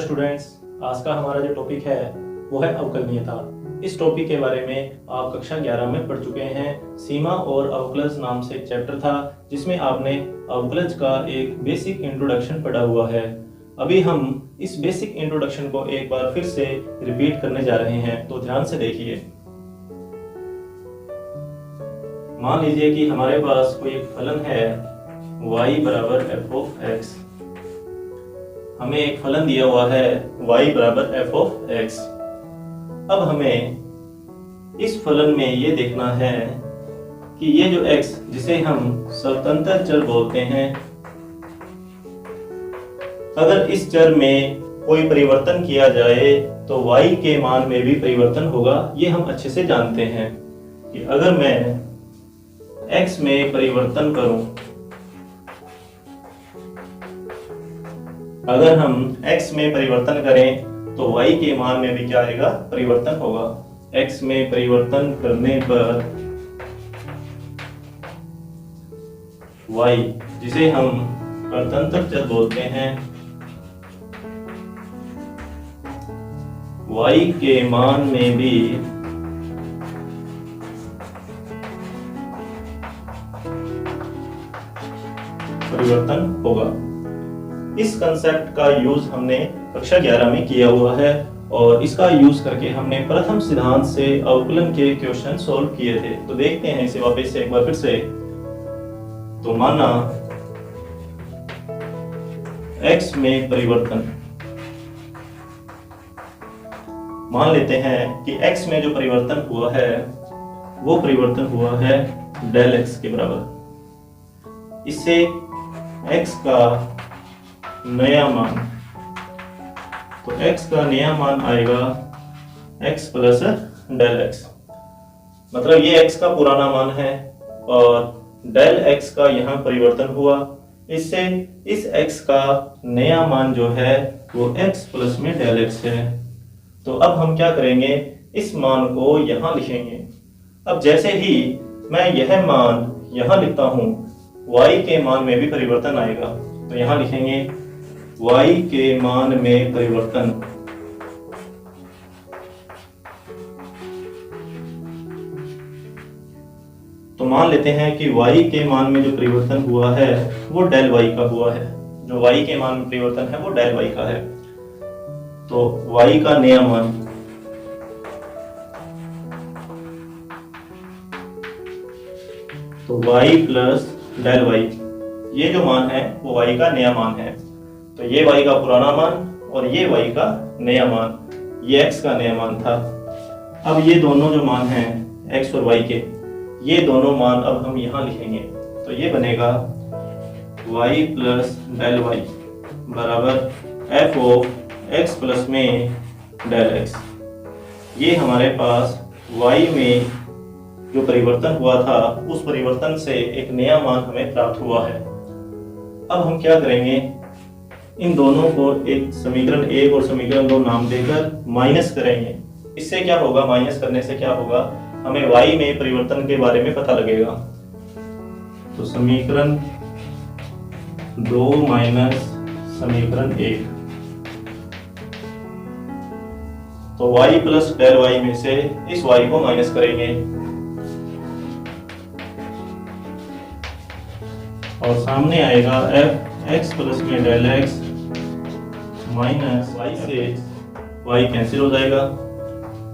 Students, आज का हमारा जो टॉपिक है वो है अवकलनीयता। इस टॉपिक के बारे में आप कक्षा 11 में पढ़ चुके हैं। सीमा और अवकलज नाम से एक चैप्टर था जिसमें आपने अवकलज का एक बेसिक इंट्रोडक्शन पढ़ा हुआ है। अभी हम इस बेसिक इंट्रोडक्शन को एक बार फिर से रिपीट करने जा रहे हैं, तो ध्यान से देखिए। मान लीजिए कि हमारे पास कोई एक फलन है y बराबर एफ ऑफ एक्स। हमें एक फलन दिया हुआ है y बराबर एफ ऑफ एक्स। अब हमें इस फलन में ये देखना है कि ये जो x जिसे हम स्वतंत्र चर बोलते हैं, अगर इस चर में कोई परिवर्तन किया जाए तो y के मान में भी परिवर्तन होगा। ये हम अच्छे से जानते हैं कि अगर मैं x में परिवर्तन करूं, अगर हम x में परिवर्तन करें तो y के मान में भी क्या आएगा? परिवर्तन होगा। x में परिवर्तन करने पर y जिसे हम स्वतंत्र चर बोलते हैं, y के मान में भी परिवर्तन होगा। इस कंसेप्ट का यूज हमने कक्षा 11 में किया हुआ है और इसका यूज करके हमने प्रथम सिद्धांत से अवकलन के क्वेश्चन सॉल्व किए थे। तो देखते हैं इसे वापस से एक बार फिर से। तो माना x में परिवर्तन, मान लेते हैं कि x में जो परिवर्तन हुआ है वो परिवर्तन हुआ है डेल x के बराबर। इससे x का नया मान, तो x का नया मान आएगा x प्लस डेल x। मतलब ये x का पुराना मान है और डेल x का यहाँ परिवर्तन हुआ। इससे इस x का नया मान जो है वो x प्लस में डेल x है। तो अब हम क्या करेंगे, इस मान को यहाँ लिखेंगे। अब जैसे ही मैं यह मान यहाँ लिखता हूँ, y के मान में भी परिवर्तन आएगा। तो यहाँ लिखेंगे y के मान में परिवर्तन। तो मान लेते हैं कि y के मान में जो परिवर्तन हुआ है वो डेल y का हुआ है। जो y के मान में परिवर्तन है वो डेल y का है। तो y का नया मान, तो y प्लस डेल y, ये जो मान है वो y का नया मान है। तो ये y का पुराना मान और ये y का नया मान, ये x का नया मान था। अब ये दोनों जो मान हैं x और y के, ये दोनों मान अब हम यहाँ लिखेंगे। तो ये बनेगा y प्लस डेल y बराबर एफ ऑफ x प्लस में डेल x। ये हमारे पास y में जो परिवर्तन हुआ था उस परिवर्तन से एक नया मान हमें प्राप्त हुआ है। अब हम क्या करेंगे, इन दोनों को एक समीकरण 1 और समीकरण 2 नाम देकर माइनस करेंगे। इससे क्या होगा, माइनस करने से क्या होगा, हमें y में परिवर्तन के बारे में पता लगेगा। तो समीकरण 2 माइनस समीकरण 1, तो y प्लस डेल y में से इस y को माइनस करेंगे और सामने आएगा f x प्लस में डेल x माइनस y से y कैंसिल हो जाएगा।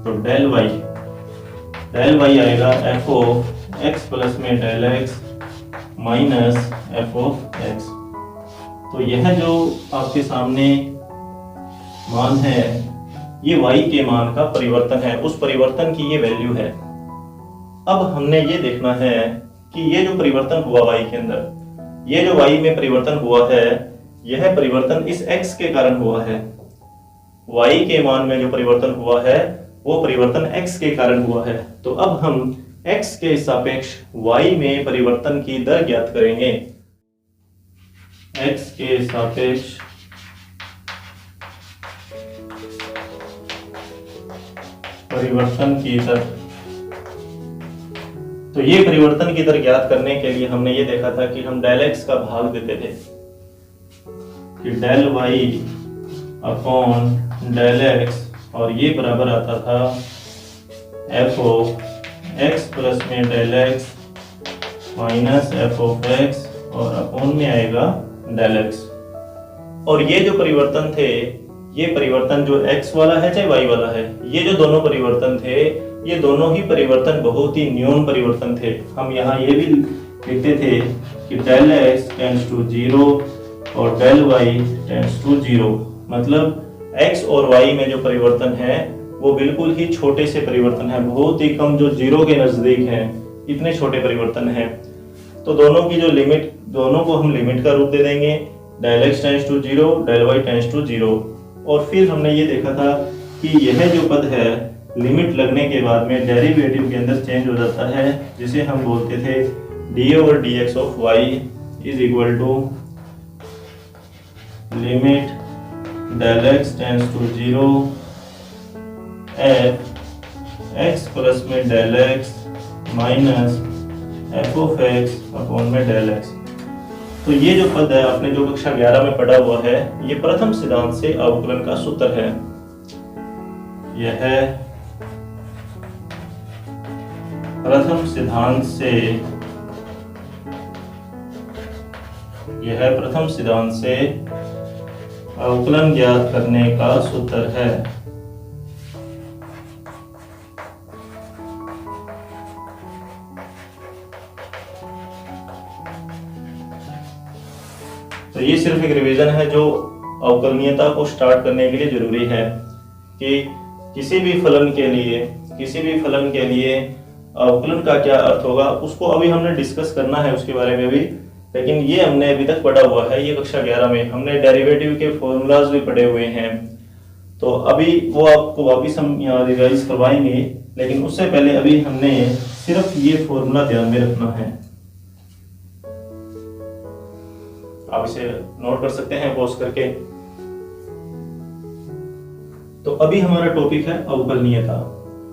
तो डेल y आएगा f ऑफ x प्लस में del x minus f of x। तो यह जो आपके सामने मान है ये y के मान का परिवर्तन है, उस परिवर्तन की ये वैल्यू है। अब हमने ये देखना है कि ये जो परिवर्तन हुआ y के अंदर, ये जो y में परिवर्तन हुआ है, यह परिवर्तन इस x के कारण हुआ है। y के मान में जो परिवर्तन हुआ है वो परिवर्तन x के कारण हुआ है। तो अब हम x के सापेक्ष y में परिवर्तन की दर ज्ञात करेंगे। x के सापेक्ष परिवर्तन की दर, तो ये परिवर्तन की दर ज्ञात करने के लिए हमने ये देखा था कि हम डेल x का भाग देते थे कि del y upon del x, और ये बराबर आता था एफ ऑफ एक्स प्लस में del x minus f of x, और अपॉन में आएगा डेल एक्स। और ये जो परिवर्तन थे, ये परिवर्तन जो x वाला है चाहे y वाला है, ये जो दोनों परिवर्तन थे, ये दोनों ही परिवर्तन बहुत ही न्यून परिवर्तन थे। हम यहाँ ये भी लिखते थे कि डेल x टेंड्स टू 0 और डेल y टेंड्स टू 0, मतलब x और y में जो परिवर्तन है वो बिल्कुल ही छोटे से परिवर्तन है, बहुत ही कम, जो 0 के नजदीक हैं, इतने छोटे परिवर्तन हैं। तो दोनों की जो लिमिट, दोनों को हम लिमिट का रूप दे देंगे, del x tends to 0, del y tends to 0। और फिर हमने ये देखा था कि यह जो पद है लिमिट लगने के बाद में डेरिवेटिव के अंदर चेंज हो जाता है, जिसे हम बोलते थे d over d x of y is equal to limit del x tends to 0 f x plus में del x minus f of x upon में डेल एक्स। तो ये जो पद है आपने जो कक्षा 11 में पढ़ा हुआ है, ये प्रथम सिद्धांत से अवकलन का सूत्र है। यह प्रथम सिद्धांत से अवकलन ज्ञात करने का सूत्र है। तो ये सिर्फ एक रिवीजन है जो अवकलनीयता को स्टार्ट करने के लिए जरूरी है कि किसी भी फलन के लिए अवकलन का क्या अर्थ होगा, उसको अभी हमने डिस्कस करना है उसके बारे में भी, लेकिन ये हमने अभी तक पढ़ा हुआ है। ये कक्षा 11 में हमने डेरिवेटिव के फॉर्मूलाज भी पढ़े हुए हैं, तो अभी वो आपको वापिस हम यहाँ रिवाइज करवाएंगे, लेकिन उससे पहले अभी हमने सिर्फ ये फॉर्मूला ध्यान में रखना है। आप इसे नोट कर सकते हैं पॉज करके। तो अभी हमारा टॉपिक है अवकलनीयता।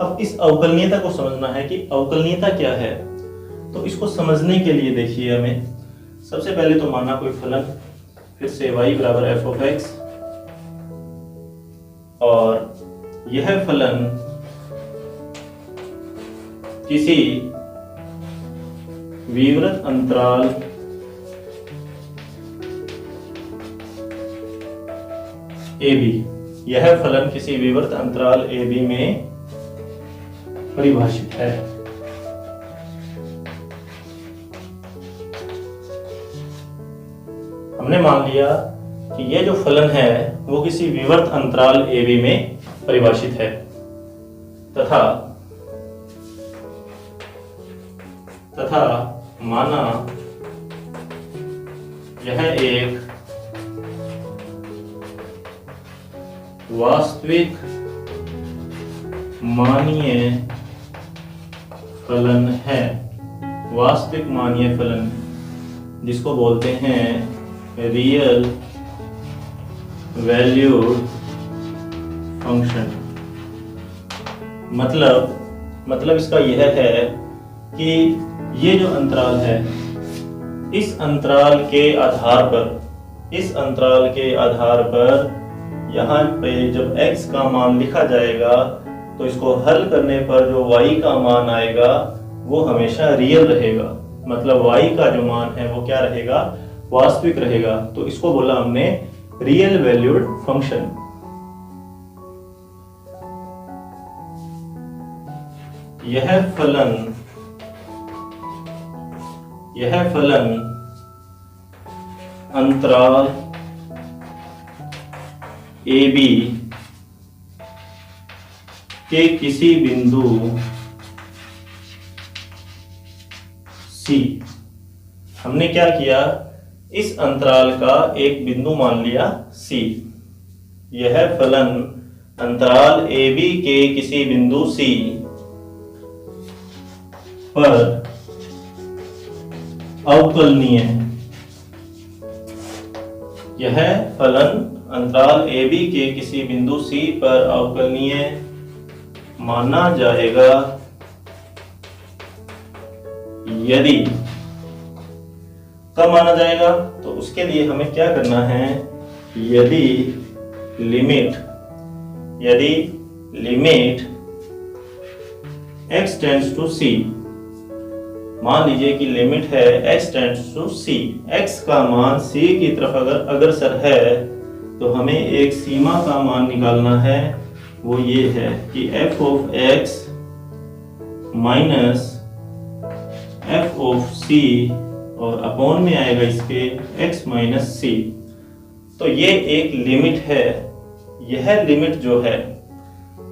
अब इस अवकलनीयता को समझना है कि अवकलनीयता क्या है। तो इसको समझने के लिए देखिए, हमें सबसे पहले तो माना कोई फलन, फिर से y बराबर एफ ऑफ एक्स, और यह फलन किसी विवृत अंतराल AB, यह फलन किसी विवृत अंतराल AB में परिभाषित है। हमने मान लिया कि यह जो फलन है वो किसी विवृत अंतराल AB में परिभाषित है, तथा माना यह एक वास्तविक मानीय फलन है, वास्तविक मानीय फलन जिसको बोलते हैं रियल वैल्यूड फंक्शन। मतलब इसका यह है कि ये जो अंतराल है, इस अंतराल के आधार पर यहाँ पे जब x का मान लिखा जाएगा तो इसको हल करने पर जो y का मान आएगा वो हमेशा रियल रहेगा, मतलब y का जो मान है वो क्या रहेगा, वास्तविक रहेगा। तो इसको बोला हमने रियल वैल्यूड फंक्शन। यह फलन अंतराल AB के किसी बिंदु C, हमने क्या किया, इस अंतराल का एक बिंदु मान लिया C। यह फलन अंतराल AB के किसी बिंदु C पर अवकलनीय है। यह फलन अंतराल AB के किसी बिंदु C पर अवकलनीय माना जाएगा यदि, कब माना जाएगा, तो उसके लिए हमें क्या करना है, यदि लिमिट, यदि limit x tends to c, मान लीजिए कि लिमिट है x tends to c, x का मान c की तरफ अगर अग्रसर है तो हमें एक सीमा का मान निकालना है, वो ये है कि f of x minus f of c और अपॉन में आएगा इसके x माइनस c। तो ये एक लिमिट है। यह लिमिट जो है,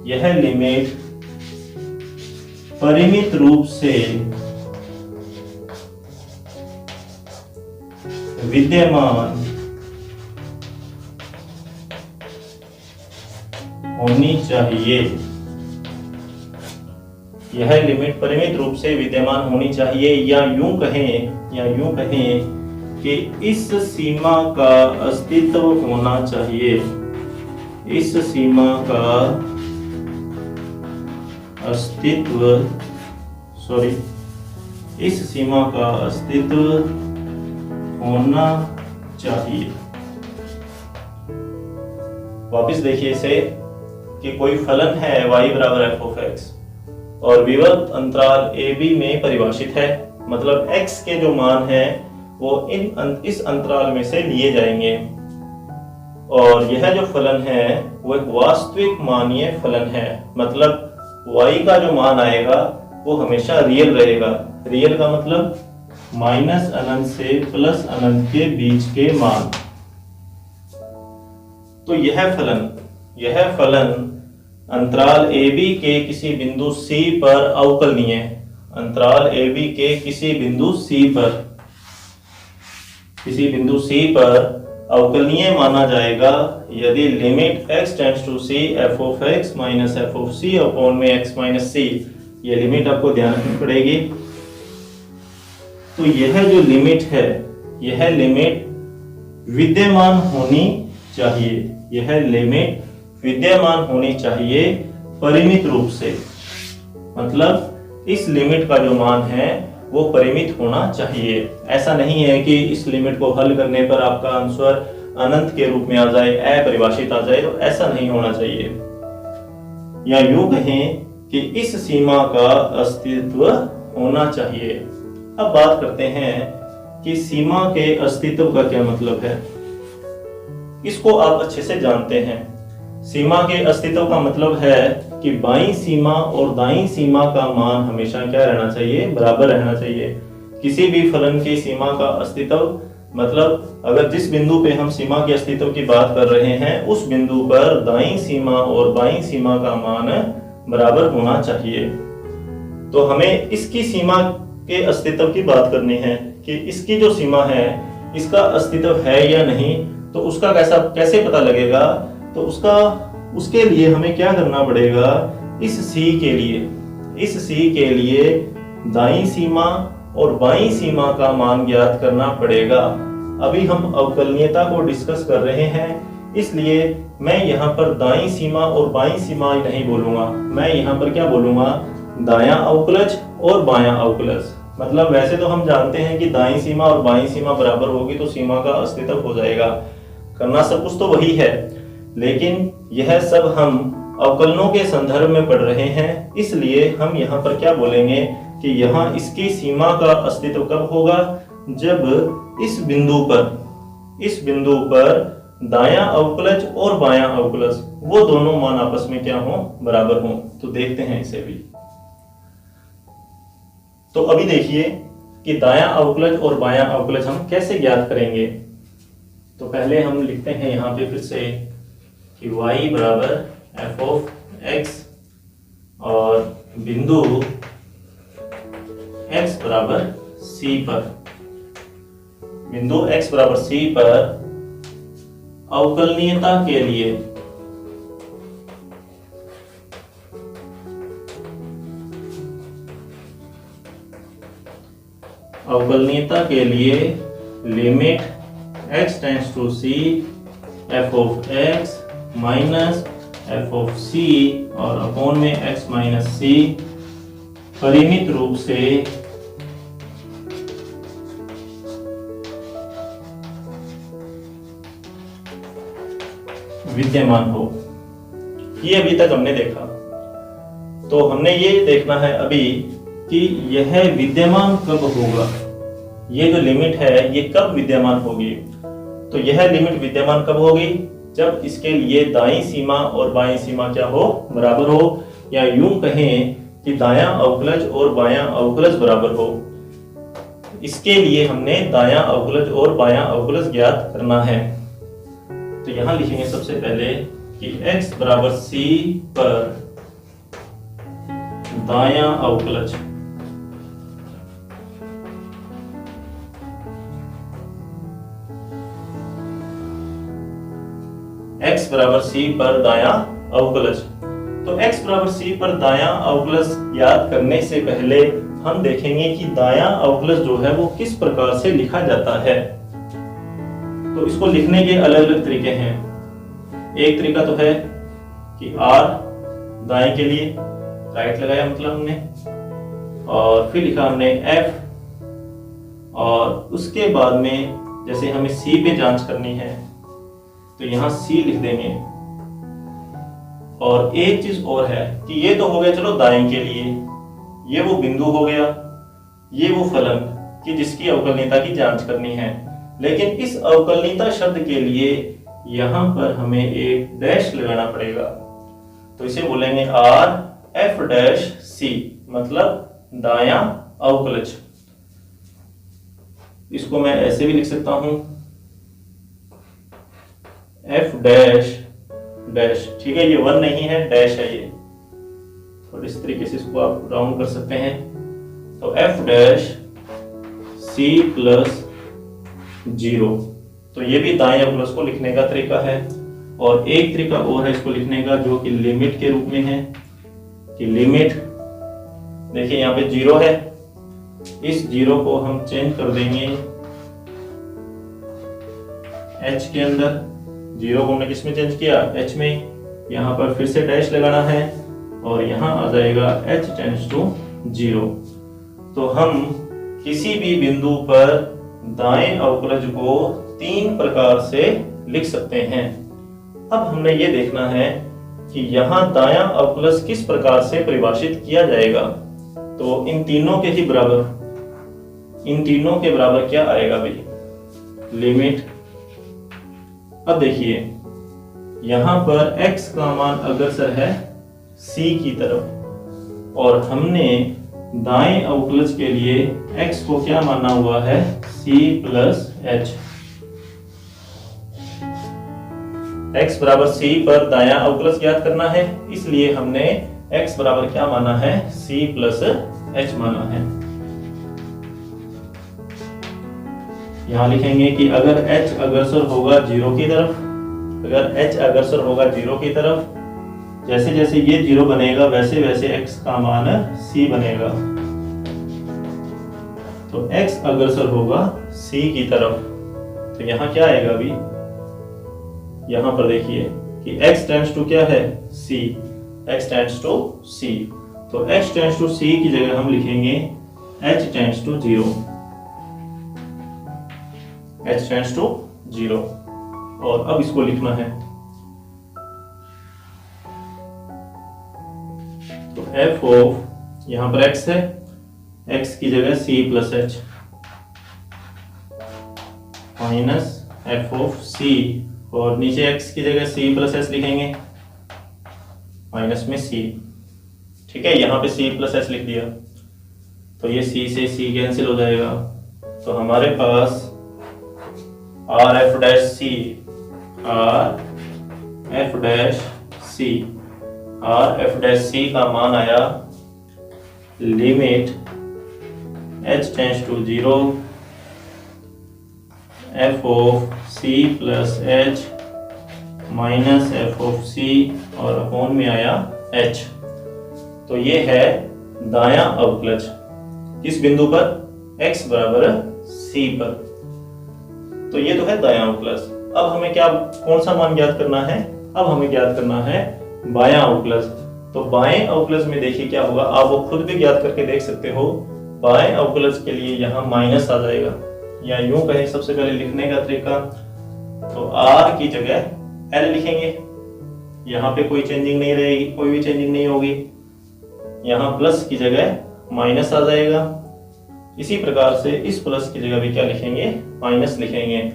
यह लिमिट परिमित रूप से विद्यमान होनी चाहिए। यह लिमिट परिमित रूप से विद्यमान होनी चाहिए, या यूं कहें कि इस सीमा का अस्तित्व होना चाहिए। इस सीमा का अस्तित्व, इस सीमा का अस्तित्व होना चाहिए। वापिस देखिए इसे कि कोई फलन है y बराबर f ऑफ x और विवर्त अंतराल AB में परिभाषित है, मतलब x के जो मान है वो इस अंतराल में से लिए जाएंगे, और यह जो फलन है वो एक वास्तविक मानीय फलन है, मतलब y का जो मान आएगा वो हमेशा रियल रहेगा। रियल का मतलब माइनस अनंत से प्लस अनंत के बीच के मान। तो यह फलन अंतराल AB के किसी बिंदु C पर अवकलनीय, अंतराल AB के किसी बिंदु C पर अवकलनीय माना जाएगा यदि limit x tends to c f of x minus f of c upon में x माइनस c, ये लिमिट आपको ध्यान रखनी पड़ेगी। तो यह जो लिमिट है, यह लिमिट विद्यमान होनी चाहिए, यह लिमिट विद्यमान होनी चाहिए परिमित रूप से, मतलब इस लिमिट का जो मान है वो परिमित होना चाहिए। ऐसा नहीं है कि इस लिमिट को हल करने पर आपका आंसर अनंत के रूप में आ जाए, अपरिभाषित आ जाए, तो ऐसा नहीं होना चाहिए। या यूं कहें कि इस सीमा का अस्तित्व होना चाहिए। अब बात करते हैं कि सीमा के अस्तित्व का क्या मतलब है। इसको आप अच्छे से जानते हैं। सीमा के अस्तित्व का मतलब है कि बाईं सीमा और दाईं सीमा का मान हमेशा क्या रहना चाहिए, बराबर रहना चाहिए। किसी भी फलन की सीमा का अस्तित्व मतलब अगर जिस बिंदु पे हम सीमा के अस्तित्व की बात कर रहे हैं उस बिंदु पर दाईं सीमा और बाईं सीमा का मान बराबर होना चाहिए। तो हमें इसकी सीमा के अस्तित्व की बात करनी है कि इसकी जो सीमा है इसका अस्तित्व है या नहीं, तो उसका कैसे पता लगेगा। तो उसके लिए हमें क्या करना पड़ेगा, इस C के लिए दाईं सीमा और बाईं सीमा का मान ज्ञात करना पड़ेगा। अभी हम अवकलनीयता को डिस्कस कर रहे हैं, इसलिए मैं यहाँ पर दाईं सीमा और बाईं सीमा नहीं बोलूंगा, मैं यहाँ पर क्या बोलूंगा, दायां अवकलज और बायां अवकलज। मतलब वैसे तो हम जानते हैं कि दाईं सीमा और बाईं सीमा बराबर होगी तो सीमा का अस्तित्व हो जाएगा, करना सब कुछ तो वही है, लेकिन यह सब हम अवकलनों के संदर्भ में पढ़ रहे हैं, इसलिए हम यहाँ पर क्या बोलेंगे कि यहाँ इसकी सीमा का अस्तित्व कब होगा, जब इस बिंदु पर दायां अवकलज और बायां अवकलज वो दोनों मान आपस में क्या हो, बराबर हो। तो देखते हैं इसे भी। तो अभी देखिए कि दायां अवकलज और बायां अवकलज हम कैसे ज्ञात करेंगे। तो पहले हम लिखते हैं यहाँ पे फिर से कि y बराबर f ऑफ x और बिंदु x बराबर c पर अवकलनीयता के लिए limit x tends to c f of x minus f of c और अपॉन में x माइनस c परिमित रूप से विद्यमान हो। ये अभी तक हमने देखा। तो हमने ये देखना है अभी कि यह विद्यमान कब होगा, ये जो लिमिट है ये कब विद्यमान होगी। तो यह लिमिट विद्यमान कब होगी, जब इसके लिए दाईं सीमा और बाईं सीमा क्या हो, बराबर हो, या यूं कहें कि दायां अवकलज और बायां अवकलज बराबर हो। इसके लिए हमने दायां अवकलज और बायां अवकलज ज्ञात करना है। तो यहां लिखेंगे सबसे पहले कि x बराबर c पर दायां अवकलज x बराबर c पर दायां अवकलज। तो x बराबर c पर दायां अवकलज याद करने से पहले हम देखेंगे कि दायां अवकलज जो है वो किस प्रकार से लिखा जाता है। तो इसको लिखने के अलग अलग तरीके हैं। एक तरीका तो है कि r दाएं के लिए राइट लगाया मतलब हमने, और फिर लिखा हमने f, और उसके बाद में जैसे हमें c पे जांच करनी है तो यहां c लिख देंगे। और एक चीज और है कि ये तो हो गया चलो दाएं के लिए, ये वो बिंदु हो गया, ये वो फलन कि जिसकी अवकलनीयता की जांच करनी है। लेकिन इस अवकलनीयता शब्द के लिए यहां पर हमें एक डैश लगाना पड़ेगा। तो इसे बोलेंगे r f डैश c, मतलब दायां अवकलज। इसको मैं ऐसे भी लिख सकता हूं f डैश डैश, ठीक है, ये 1 नहीं है, डैश है ये। और इस तरीके से इसको आप राउंड कर सकते हैं। तो f डैश c प्लस 0। तो ये भी दाएं अवकलज को लिखने का तरीका है। और एक तरीका और है इसको लिखने का जो कि लिमिट के रूप में है, कि लिमिट देखिए यहाँ पे 0 है, इस 0 को हम चेंज कर देंगे h के अंदर। 0 को हमने किस में चेंज किया, h में। यहाँ पर फिर से डैश लगाना है और यहाँ आ जाएगा h टेंड्स टू 0। तो हम किसी भी बिंदु पर दाएं अवकलज को 3 प्रकार से लिख सकते हैं। अब हमने ये देखना है कि यहाँ दायां अवकलज किस प्रकार से परिभाषित किया जाएगा। तो इन तीनों के ही बराबर, इन तीनों के बराबर क्या आएगा भाई, लिमिट। अब देखिए यहां पर x का मान अग्रसर है c की तरफ, और हमने दाएं अवकलज के लिए x को क्या माना हुआ है, c प्लस h। x बराबर c पर दायां अवकलज ज्ञात करना है, इसलिए हमने x बराबर क्या माना है, c प्लस h माना है। यहां लिखेंगे कि अगर h अग्रसर होगा 0 की तरफ, अगर h अग्रसर होगा 0 की तरफ, जैसे जैसे ये 0 बनेगा वैसे वैसे x का मान c बनेगा। तो x अग्रसर होगा c की तरफ। तो यहाँ क्या आएगा अभी, यहाँ पर देखिए कि x टेंड्स टू क्या है, c, x tends to c। तो x टेंड्स टू c की जगह हम लिखेंगे h tends to 0, h tends to 0। और अब इसको लिखना है, तो f ऑफ, यहां पर x है, x की जगह c plus h minus f of c, और नीचे x की जगह c प्लस s लिखेंगे, माइनस में c। ठीक है, यहां पे c प्लस s लिख दिया, तो ये c से c कैंसिल हो जाएगा। तो हमारे पास r f dash c, r f dash c, r f dash c का मान आया limit h tends to 0 f of c plus h minus f of c, और अपॉन में आया h। तो ये है दायां अवकलज किस बिंदु पर, x बराबर c पर। तो ये तो है दायां अवकलज। अब हमें क्या, कौन सा मान ज्ञात करना है, अब हमें ज्ञात करना है बायां अवकलज। तो बाएं अवकलज में देखिए क्या होगा, आप वो खुद भी ज्ञात करके देख सकते हो। बाएं अवकलज के लिए यहाँ माइनस आ जाएगा, या यूं कहें सबसे पहले लिखने का तरीका, तो r की जगह L लिखेंगे, यहाँ पे कोई चेंजिंग नहीं रहेगी, कोई भी चेंजिंग नहीं होगी, यहाँ प्लस की जगह माइनस आ जाएगा। इसी प्रकार से इस प्लस की जगह भी क्या लिखेंगे, माइनस लिखेंगे।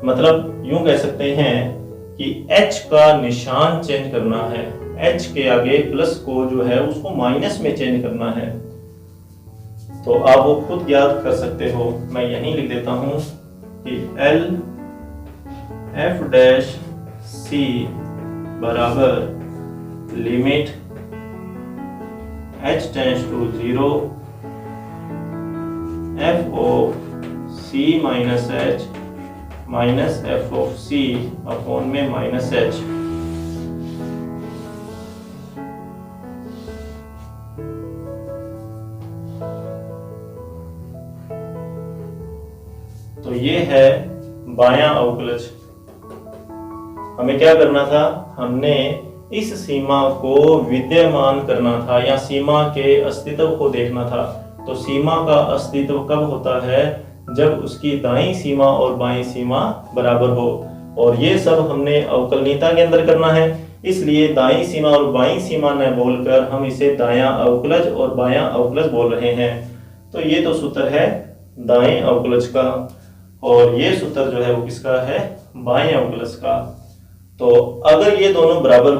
मतलब यूं कह सकते हैं कि H का निशान चेंज करना है, H के आगे प्लस को जो है उसको माइनस में चेंज करना है। तो आप वो खुद याद कर सकते हो, मैं यहीं लिख देता हूं कि L F डैश C बराबर limit H tends to 0 F of C minus H minus F of C upon में माइनस H। तो ये है बायां अवकलज। हमें क्या करना था, हमने इस सीमा को विद्यमान करना था या सीमा के अस्तित्व को देखना था। तो सीमा का अस्तित्व कब होता है, जब उसकी दाईं सीमा और बाईं सीमा बराबर हो। और ये सब हमने अवकलनीयता के अंदर करना है, इसलिए दाईं सीमा और बाईं सीमा न बोलकर हम इसे दायां अवकलज और बायां अवकलज बोल रहे हैं। तो ये तो सूत्र है दाएं अवकलज का, और ये सूत्र जो है वो किसका है, बाएं अवकलज का। तो अगर ये दोनों बराबर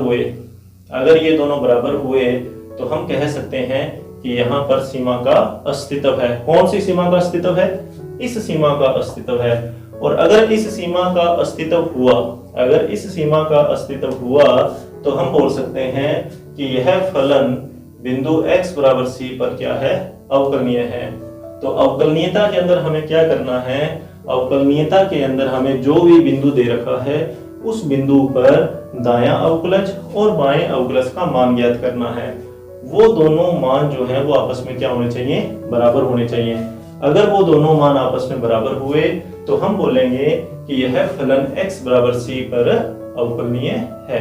हुए, तो हम कह सकते हैं कि यहाँ पर सीमा का अस्तित्व है। कौन सी सीमा का अस्तित्व है, इस सीमा का अस्तित्व है। और अगर इस सीमा का अस्तित्व हुआ, तो हम बोल सकते हैं कि यह फलन बिंदु x बराबर c पर क्या है, अवकलनीय है। तो अवकलनीयता के अंदर हमें क्या करना है, अवकलनीयता के अंदर हमें जो भी बिंदु दे रखा है उस बिंदु पर दायां अवकलज और बाएं अवकलज का मान ज्ञात करना है। वो दोनों मान जो है वो आपस में क्या होने चाहिए, बराबर होने चाहिए। अगर वो दोनों मान आपस में बराबर हुए तो हम बोलेंगे कि यह फलन x बराबर c पर अवकलनीय है।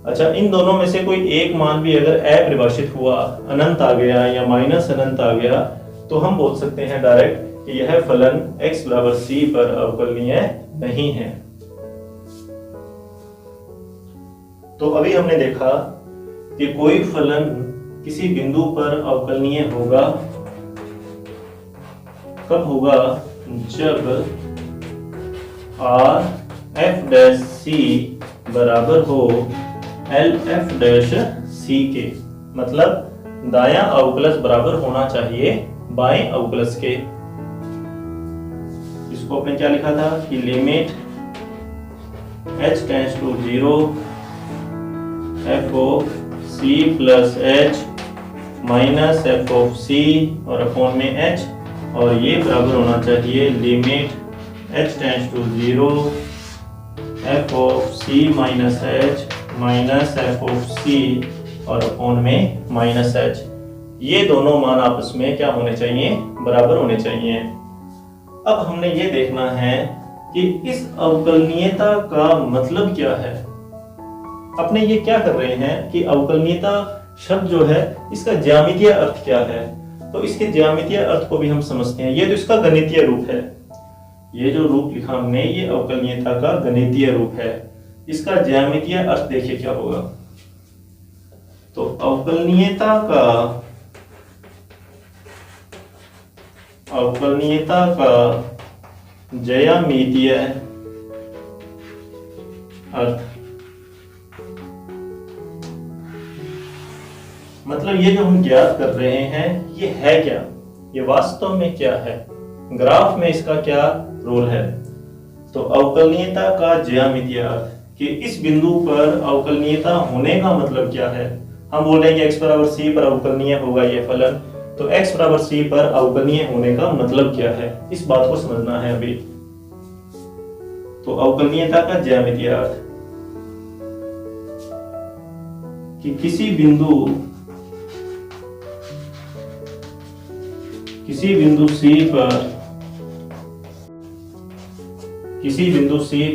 अच्छा, इन दोनों में से कोई एक मान भी अगर अपरिभाषित हुआ, अनंत आ गया या माइनस अनंत आ गया, तो हम बोल सकते हैं डायरेक्ट कि यह फलन x बराबर c पर अवकलनीय नहीं है। तो अभी हमने देखा कि कोई फलन किसी बिंदु पर अवकलनीय होगा, कब होगा, जब r f डैश c बराबर हो l f डैश c के। मतलब दायां अवकलज बराबर होना चाहिए बाएं अवकलज के। इसको आपने क्या लिखा था कि limit h tends to 0 f of c plus h minus f of c और अपॉन में h, और ये बराबर होना चाहिए limit h tends to 0 f of c minus h minus f of c और अपॉन में माइनस h। ये दोनों मान आपस में क्या होने चाहिए, बराबर होने चाहिए। अब हमने ये देखना है कि इस अवकलनीयता का मतलब क्या है। अपने ये क्या कर रहे हैं कि अवकलनीयता शब्द जो है इसका ज्यामितीय अर्थ क्या है, तो इसके ज्यामितीय अर्थ को भी हम समझते हैं। ये तो इसका गणितीय रूप है, ये जो रूप लिखा हमने ये अवकलनीयता का गणितीय रूप है। इसका ज्यामितीय अर्थ देखिए क्या होगा। तो अवकलनीयता का ज्यामितीय अर्थ, मतलब ये जो हम ज्ञात कर रहे हैं ये है क्या, ये वास्तव में क्या है, ग्राफ में इसका क्या रोल है। तो अवकलनीयता का ज्यामितीय अर्थ कि इस बिंदु पर अवकलनीयता होने का मतलब क्या है। हम बोल रहे हैं कि x बराबर c पर अवकलनीय होगा ये फलन, तो x बराबर c पर अवकलनीय होने का मतलब क्या है, इस बात को समझना है अभी। तो अवकलनीयता का ज्यामितीय अर्थ कि किसी बिंदु C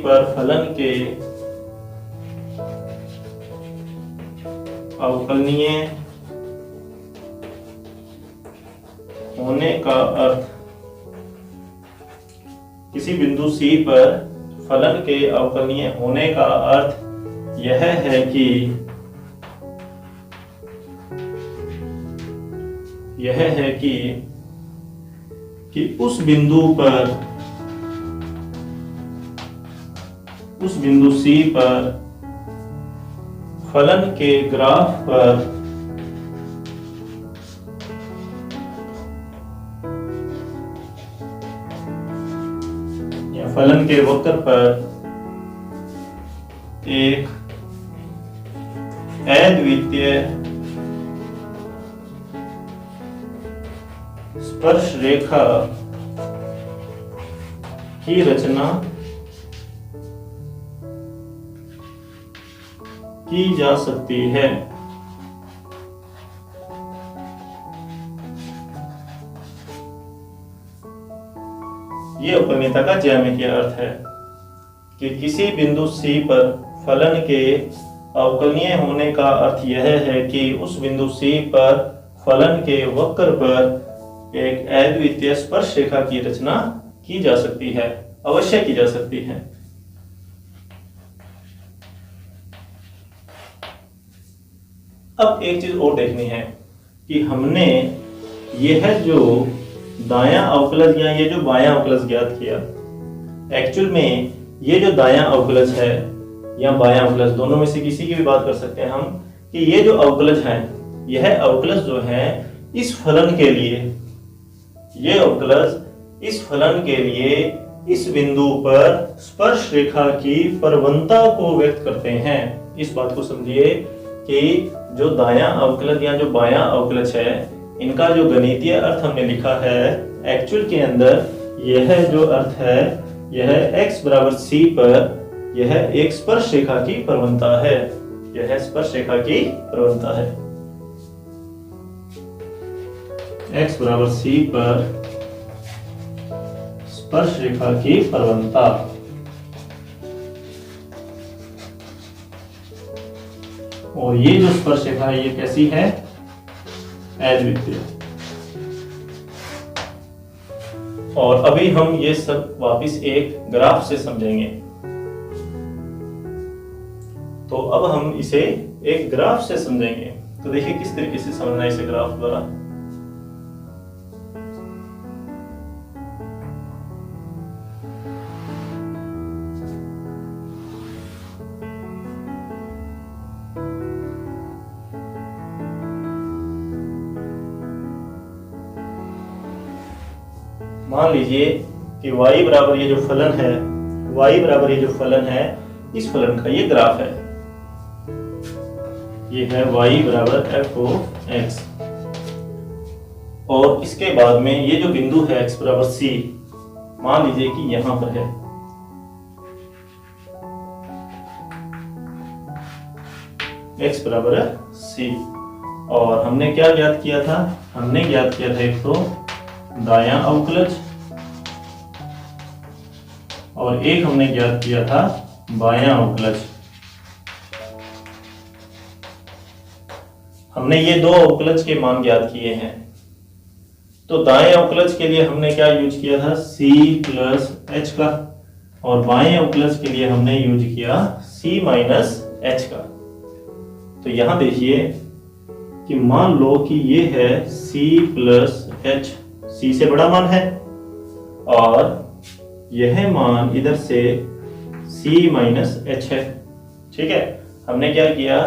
पर फलन के अवकलनीय होने का अर्थ, किसी बिंदु C पर फलन के अवकलनीय होने का अर्थ यह है कि उस बिंदु C पर फलन के ग्राफ पर या फलन के वक्र पर एक अद्वितीय स्पर्श रेखा की रचना की जा सकती है। ये अवकलनीयता का ज्यामितीय अर्थ है कि किसी बिंदु C पर फलन के अवकलनीय होने का अर्थ यह है कि उस बिंदु C पर फलन के वक्र पर एक अद्वितीय स्पर्श रेखा की रचना की जा सकती है, अवश्य की जा सकती है। अब एक चीज और देखनी है कि हमने यह जो दायां अवकलज या ये जो बायां अवकलज ज्ञात किया, एक्चुअल में ये जो दायां अवकलज है या बायां अवकलज, दोनों में से किसी की भी बात कर सकते हैं हम, कि ये जो अवकलज है, यह अवकलज जो है इस फलन के लिए, ये अवकलज इस फलन के लिए इस बिंदु पर स्पर्श रेखा की प्रवणता को व्यक्त करते हैं। इस बात को समझिए कि जो दायां अवकलज या जो बायां अवकलज है, इनका जो गणितीय अर्थ हमने लिखा है, एक्चुअल के अंदर यह जो अर्थ है, यह x बराबर c पर यह एक स्पर्श रेखा की प्रवणता है, यह स्पर्श रेखा की प्रवणता है। x बराबर c पर स्पर्श रेखा की प्रवणता। और ये जो स्पर्श रेखा है, ये कैसी है? अद्वितीय। और अभी हम ये सब वापस एक ग्राफ से समझेंगे। तो अब हम इसे एक ग्राफ से समझेंगे। तो देखिए किस तरीके से समझना है इसे ग्राफ द्वारा। मान लीजिए कि y बराबर ये जो फलन है, y बराबर ये जो फलन है, इस फलन का ये ग्राफ है। ये है y बराबर f(x) और इसके बाद में ये जो बिंदु है x बराबर c, मान लीजिए कि यहां पर है। x बराबर c और हमने क्या ज्ञात किया था? हमने ज्ञात किया था एक तो दायां अवकलज और एक हमने ज्ञात किया था बायां अवकलज। हमने ये दो अवकलज के मान ज्ञात किए हैं। तो दाएं अवकलज के लिए हमने क्या यूज किया था? c प्लस h का, और बाएं अवकलज के लिए हमने यूज किया c माइनस h का। तो यहां देखिए कि मान लो कि ये है c प्लस h, c से बड़ा मान है, और यह मान इधर से c माइनस h है। ठीक है, हमने क्या किया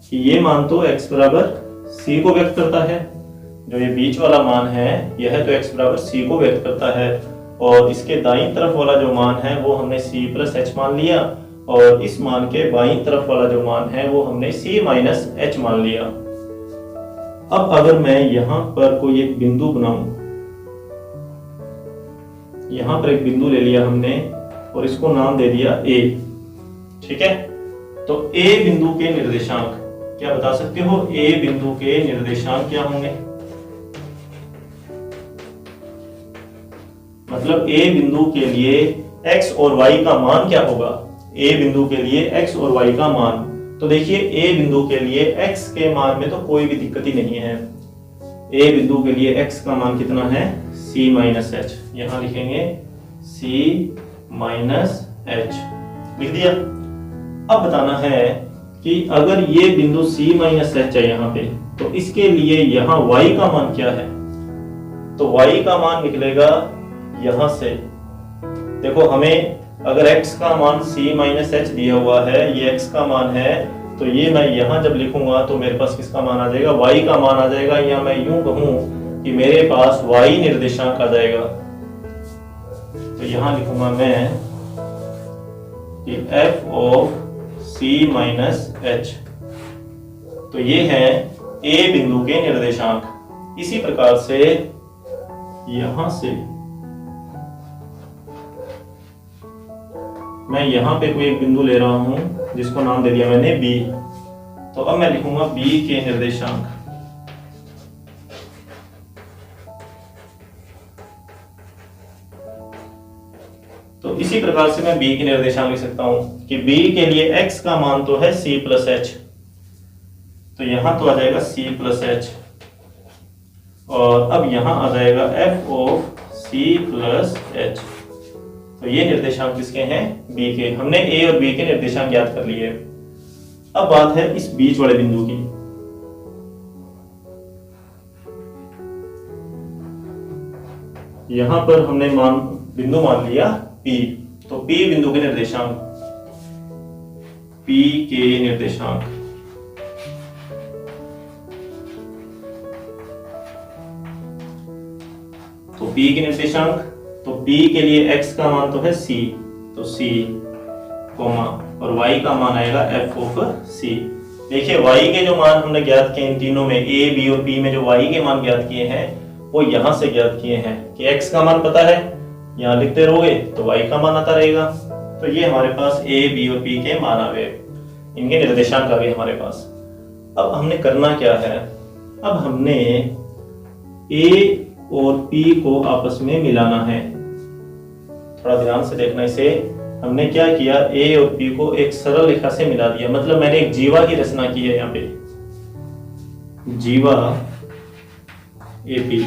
कि ये मान तो x बराबर c को व्यक्त करता है, जो ये बीच वाला मान है यह तो x बराबर c को व्यक्त करता है, और इसके दाईं तरफ वाला जो मान है वो हमने c प्लस h मान लिया, और इस मान के बाईं तरफ वाला जो मान है वो हमने c माइनस h मान लिया। अब अगर मैं यहां पर कोई एक बिंदु बनाऊं, यहां पर एक बिंदु ले लिया हमने और इसको नाम दे दिया a। ठीक है, तो a बिंदु के निर्देशांक क्या बता सकते हो? a बिंदु के निर्देशांक क्या होंगे? मतलब a बिंदु के लिए x और y का मान क्या होगा? a बिंदु के लिए x और y का मान, तो देखिए a बिंदु के लिए x के मान में तो कोई भी दिक्कत ही नहीं है। a बिंदु के लिए x का मान कितना है? c minus h। यहां लिखेंगे c माइनस h। लिख दिया। अब बताना है कि अगर ये बिंदु C माइनस एच है यहाँ पे, तो इसके लिए यहाँ y का मान क्या है। तो y का मान निकलेगा यहां से, देखो हमें अगर x का मान C माइनस एच दिया हुआ है, ये x का मान है, तो ये मैं यहां जब लिखूंगा तो मेरे पास किसका मान आ जाएगा, y का मान आ जाएगा, या मैं यूं कहूं कि मेरे पास y निर्देशांक आ जाएगा। तो यहां लिखूंगा मैं कि f of C minus H, तो ये है A बिंदु के निर्देशांक। इसी प्रकार से यहां से मैं यहां पे कोई एक बिंदु ले रहा हूं जिसको नाम दे दिया मैंने B, तो अब मैं लिखूंगा B के निर्देशांक। तो इसी प्रकार से मैं B के निर्देशांक लिख सकता हूं कि B के लिए x का मान तो है C प्लस एच, तो यहां तो आ जाएगा C प्लस एच, और अब यहां आ जाएगा f of C plus H. तो ये निर्देशांक किसके हैं, B के। हमने A और B के निर्देशांक ज्ञात कर लिए। अब बात है इस बीच वाले बिंदु की। यहां पर हमने बिंदु मान लिया P, तो P बिंदु के निर्देशांक, P के निर्देशांक, तो P के निर्देशांक, तो P के लिए x का मान तो है C, तो C कोमा, और y का मान आएगा f ऑफ C। देखिए y के जो मान हमने ज्ञात किए इन तीनों में, A, B और P में जो y के मान ज्ञात किए हैं वो यहां से ज्ञात किए हैं कि x का मान पता है, यहां लिखते रहोगे तो y का मान आता रहेगा। तो ये हमारे पास A, B और P के मान आ गए, इनके निर्देशांक आ गए हमारे पास। अब हमने करना क्या है, अब हमने A और P को आपस में मिलाना है। थोड़ा ध्यान से देखना इसे। हमने क्या किया, A और P को एक सरल रेखा से मिला दिया, मतलब मैंने एक जीवा की रचना की है यहाँ पे, जीवा AP।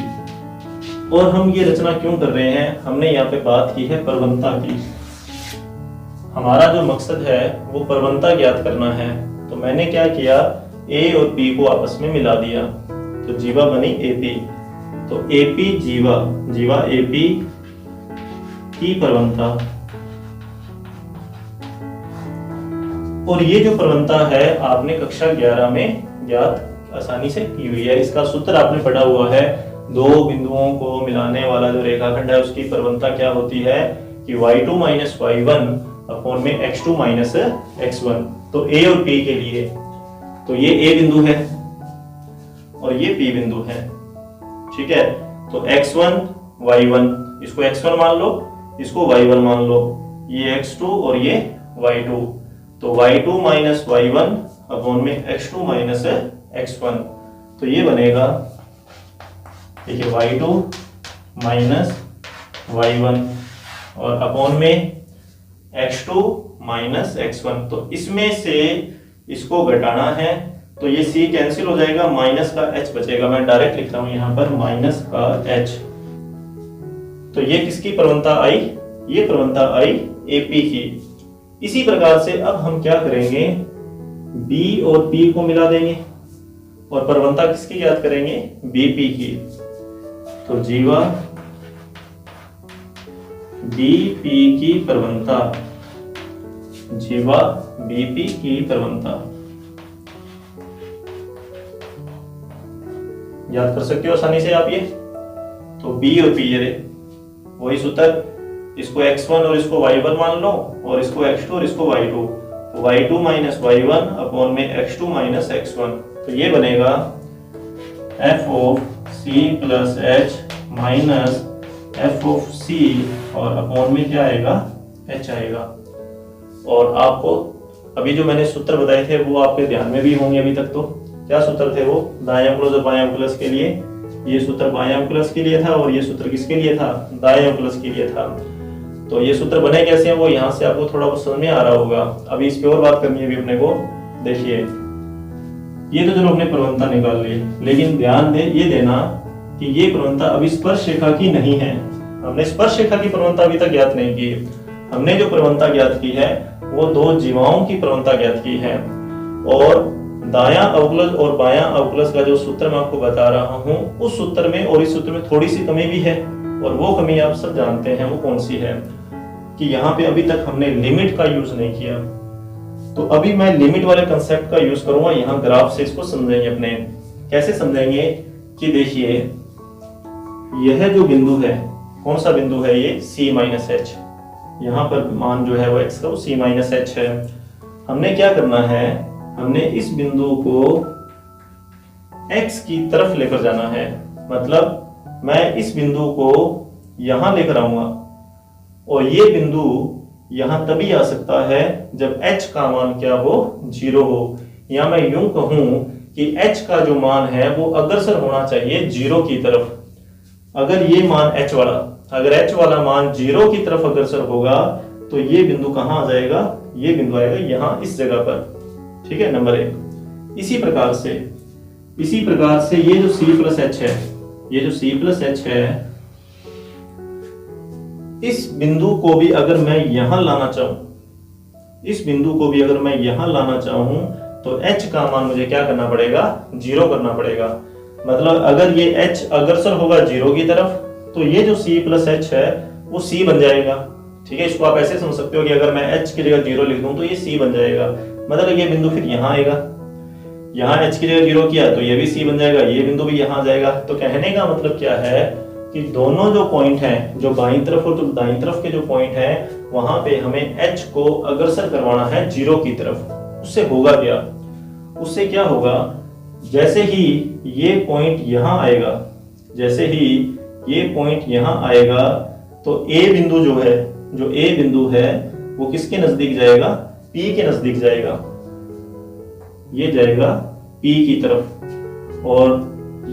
और हम ये रचना क्यों कर रहे हैं, हमने यहाँ पे बात की है प्रवणता की। हमारा जो मकसद है वो प्रवणता ज्ञात करना है। तो मैंने क्या किया, A और P को आपस में मिला दिया, तो जीवा बनी AP। तो AP जीवा AP की प्रवणता, और ये जो प्रवणता है आपने कक्षा 11 में ज्ञात आसानी से की हुई है। इसका सूत्र आपने पढ़ा हुआ है, दो बिंदुओं को मिलाने वाला जो रेखाखंड है उसकी प्रवणता क्या होती है कि y2 माइनस y1 अपॉन में x2 माइनस x1। तो A और P के लिए तो ये A बिंदु है और ये P बिंदु है, ठीक है। तो x1 y1, इसको x1 मान लो, इसको y1 मान लो, ये x2 और ये y2। तो y2 माइनस y1 अपॉन में x2 माइनस x1, तो ये बनेगा, देखिए y2 माइनस y1 और अपॉन में x2 माइनस x1। तो इसमें से इसको घटाना है, तो ये c कैंसिल हो जाएगा, माइनस का h बचेगा। मैं डायरेक्ट लिख रहा हूं यहां पर माइनस का h। तो ये किसकी प्रवणता आई, ये प्रवणता आई AP की। इसी प्रकार से अब हम क्या करेंगे, B और P को मिला देंगे और प्रवणता किसकी ज्ञात करेंगे, BP की। तो जीवा BP की प्रवणता, जीवा BP की प्रवणता याद कर सकते हो आसानी से आप ये। तो B और P ये वही सूत्र, इसको x1 और इसको y1 मान लो, और इसको x2 और इसको y2। तो y2 माइनस y1 अपॉन में x2 माइनस x1। तो ये बनेगा f of c plus h minus f of c, और अपॉन में क्या आएगा, h आएगा। और आपको अभी जो मैंने सूत्र बताए थे वो आपके ध्यान में भी होंगे अभी तक। तो क्या सूत्र थे वो, दाएं प्लस और बाएं प्लस के लिए। ये सूत्र बाएं प्लस के लिए था और ये सूत्र किसके लिए था, दाएं प्लस के लिए था। तो ये सूत्र बने कैसे हैं वो यहाँ से आपको थोड़ा बहुत समझ में आ रहा होगा। अभी इस पे और बात करनी है अभी अपने को। देखिए ये तो चलो हमने प्रवणता निकाल ली, लेकिन ध्यान दे ये देना कि ये प्रवणता अभी स्पर्श रेखा की नहीं है। हमने स्पर्श रेखा की प्रवणता अभी तक ज्ञात नहीं की। हमने जो प्रवणता ज्ञात की है वो दो जीवाओं की प्रवणता ज्ञात की है। और दायां अवकलज और बायां अवकलज का जो सूत्र मैं आपको बता रहा हूं, उस सूत्र में और इस सूत्र में थोड़ी सी कमी भी है, और वो कमी आप सब जानते हैं वो कौन सी है, कि यहाँ पे अभी तक हमने लिमिट का यूज नहीं किया। तो अभी मैं लिमिट वाले कंसेप्ट का यूज करूंगा। यहाँ ग्राफ से इसको समझेंगे अपने। कैसे समझेंगे कि देखिए, यह जो बिंदु है, कौन सा बिंदु है ये, c माइनस एच। यहाँ पर मान जो है वो x का वो c माइनस एच है। हमने क्या करना है, हमने इस बिंदु को x की तरफ लेकर जाना है। मतलब मैं इस बिंदु को यहां लेकर आऊंगा, और ये बिंदु यहां तभी आ सकता है जब h का मान क्या हो, 0 हो। या मैं यूं कहूं कि h का जो मान है वो अग्रसर होना चाहिए 0 की तरफ। अगर ये मान h वाला, अगर h वाला मान 0 की तरफ अग्रसर होगा तो ये बिंदु कहां आ जाएगा, ये बिंदु आएगा यहां इस जगह पर। ठीक है, नंबर 1। इसी प्रकार से ये जो c प्लस एच है, ये जो c प्लस एच है, इस बिंदु को भी अगर मैं यहां लाना चाहूं, इस बिंदु को भी अगर मैं यहां लाना चाहूं तो h का मान मुझे क्या करना पड़ेगा, 0 करना पड़ेगा। मतलब अगर ये h अग्रसर होगा 0 की तरफ तो ये जो c प्लस एच है वो c बन जाएगा। ठीक है, इसको आप ऐसे समझ सकते हो कि अगर मैं h की जगह 0 लिख दूं तो ये c बन जाएगा। मतलब ये बिंदु फिर यहाँ आएगा, यहाँ h की जगह 0 किया तो ये भी c बन जाएगा, ये बिंदु भी यहाँ आ जाएगा। तो कहने का मतलब क्या है कि दोनों जो पॉइंट हैं, जो बाईं तरफ और जो दाईं तरफ के जो पॉइंट हैं, वहां पे हमें h को अग्रसर करवाना है 0 की तरफ। उससे होगा क्या, उससे क्या होगा, जैसे ही ये पॉइंट यहाँ आएगा, जैसे ही ये पॉइंट यहाँ आएगा तो a बिंदु जो है, जो a बिंदु है वो किसके नजदीक जाएगा, P के नजदीक जाएगा। ये जाएगा P की तरफ। और